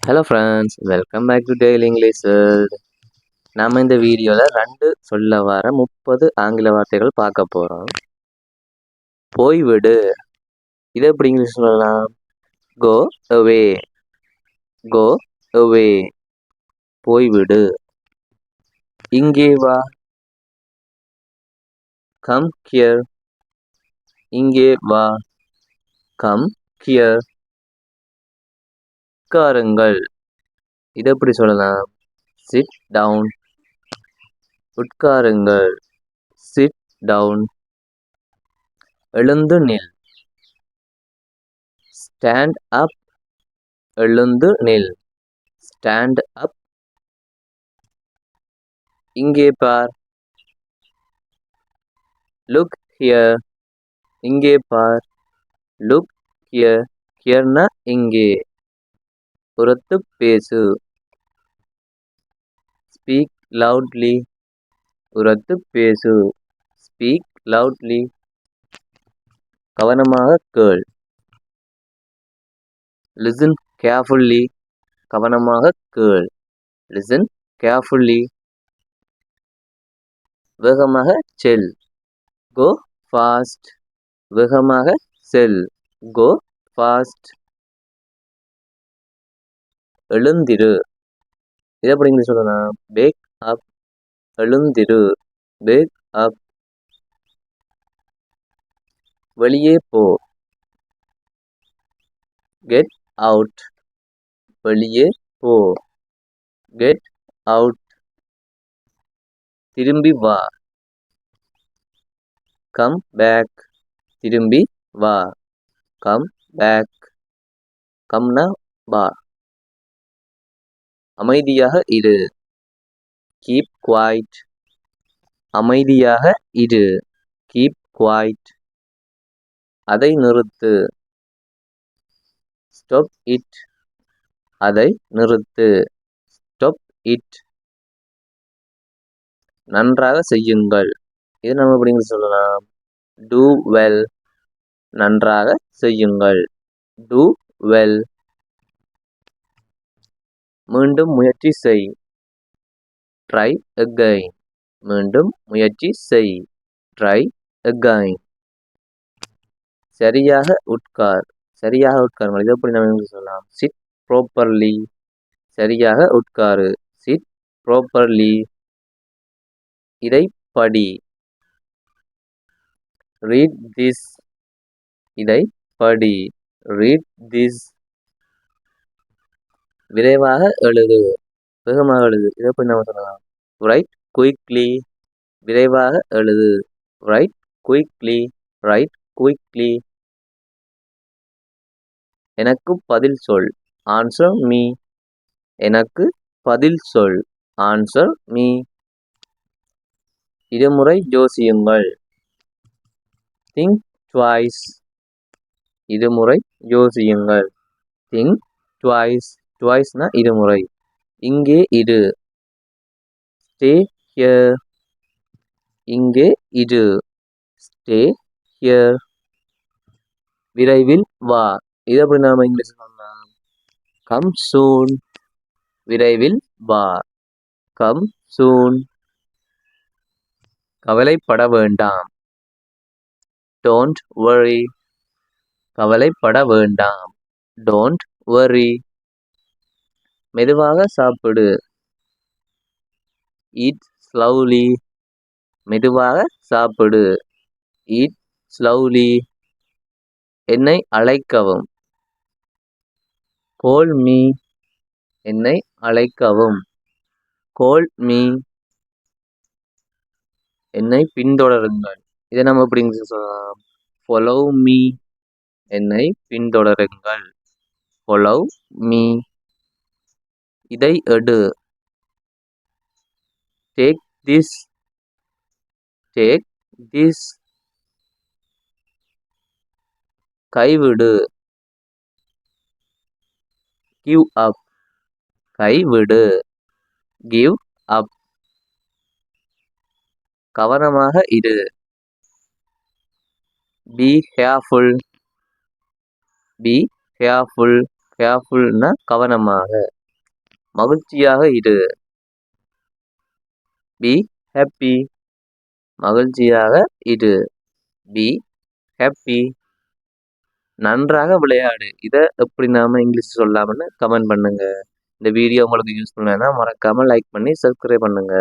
Hello friends, welcome back to daily English world. நம்ம இந்த வீடியோவில் 2 சொல்ல வர 30 ஆங்கில வார்த்தைகள் பார்க்க போகிறோம். போய்விடு, இதை எப்படி இங்கிலீஷ் சொல்லலாம்? கோ அவே, கோ அவே, போய்விடு. இங்கே வா, கம் ஹியர், இங்கே வா, கம் ஹியர். உட்காருங்கள், இதை எப்படி சொல்லலாம்? சிட் டவுன், உட்காருங்கள், சிட் டவுன். எழுந்து நில், ஸ்டாண்ட் அப், எழுந்து நில், ஸ்டாண்ட் அப். இங்கே பார், லுக் ஹியர், இங்கே பார், லுக் ஹியர். ஹியர்னா இங்கே. உரத்து பேசு, ஸ்பீக் லவுட்லி, உரத்து பேசு, ஸ்பீக் லவுட்லி. கவனமாக கேள், லிசன் கேர்ஃபுல்லி, கவனமாக கேள், லிசன் கேர்ஃபுல்லி. வேகமாக செல், கோ ஃபாஸ்ட், வேகமாக செல், கோ ஃபாஸ்ட். எழுந்திரு, இதை எப்படி இங்கிலீஷ் சொல்லலாம்? வேக் அப், எழுந்திரு, வேக் அப். வெளியே போ, கெட் அவுட், வெளியே போ, கெட் அவுட். திரும்பி வா, கம் பேக், திரும்பி வா, கம் பேக். கம்னா வா. அமைதியாக இரு, கீப் குவைட், அமைதியாக இரு, கீப் குவைட். அதை நிறுத்து, ஸ்டாப் இட், அதை நிறுத்து, ஸ்டாப் இட். நன்றாக செய்யுங்கள், இது நம்ம எப்படி சொல்லலாம்? டூ வெல், நன்றாக செய்யுங்கள், டூ வெல். மீண்டும் முயற்சி செய், ட்ரை அகைன், மீண்டும் முயற்சி செய், ட்ரை அகைன். சரியாக உட்கார், சரியாக உட்காருங்கள், இது எப்படி நம்ம சொல்லலாம்? சிட் ப்ராப்பர்லி, சரியாக உட்காரு, சிட் ப்ராப்பர்லி. இதை படி, ரீட் திஸ், இதை படி, ரீட் திஸ். விரைவாக எழுது, வேகமாக எழுது, இதை எப்படி நம்ம சொல்லலாம்? ரைட் குயிக்லி, விரைவாக எழுது, ரைட் குயிக்லி, ரைட் குயிக்லி. எனக்கு பதில் சொல், ஆன்சர் மீ, எனக்கு பதில் சொல், ஆன்சர் மீ. இருமுறை யோசியுங்கள், திங்க் ட்வைஸ், இருமுறை யோசியுங்கள், திங்க் ட்வைஸ், ட்வைஸ்னா இருமுறை. இங்கே இரு, ஸ்டே ஹியர், இங்கே இரு, ஸ்டே ஹியர். விரைவில் வா, இது எப்படி நாம இங்கிலீஷ் சொல்லலாம்? கம் சூன், விரைவில் வா, கம் சூன். கவலைப்பட வேண்டாம், டோன்ட் வரி, கவலைப்பட வேண்டாம், டோன்ட் வரி. மெதுவாக சாப்பிடு, ஈட் ஸ்லௌலி, மெதுவாக சாப்பிடு, ஈட் ஸ்லௌலி. என்னை அழைக்கவும், கால் மீ, என்னை அழைக்கவும், கால் மீ. என்னை பின்தொடருங்கள், இதை நம்ம எப்படி சொல்லலாம்? ஃபாலோ மீ, என்னை பின்தொடருங்கள், ஃபாலோ மீ. இதை எடு, டேக் திஸ், டேக் திஸ். கைவிடு, கிவ் அப், கைவிடு, கிவ் அப். கவனமாக இரு, பி கேர்ஃபுல், பி கேர்ஃபுல், கேர்ஃபுல்னா கவனமாக, மகிழ்ச்சியாக இரு. Be happy. மகிழ்ச்சியாக இரு. Be happy. நன்றாக விளையாடு. இதை எப்படி நாம இங்கிலீஷ் சொல்லாமன்னு கமெண்ட் பண்ணுங்க. இந்த வீடியோ உங்களுக்கு யூஸ்ஃபுல்லானா மறக்காம லைக் பண்ணி சப்ஸ்கிரைப் பண்ணுங்க.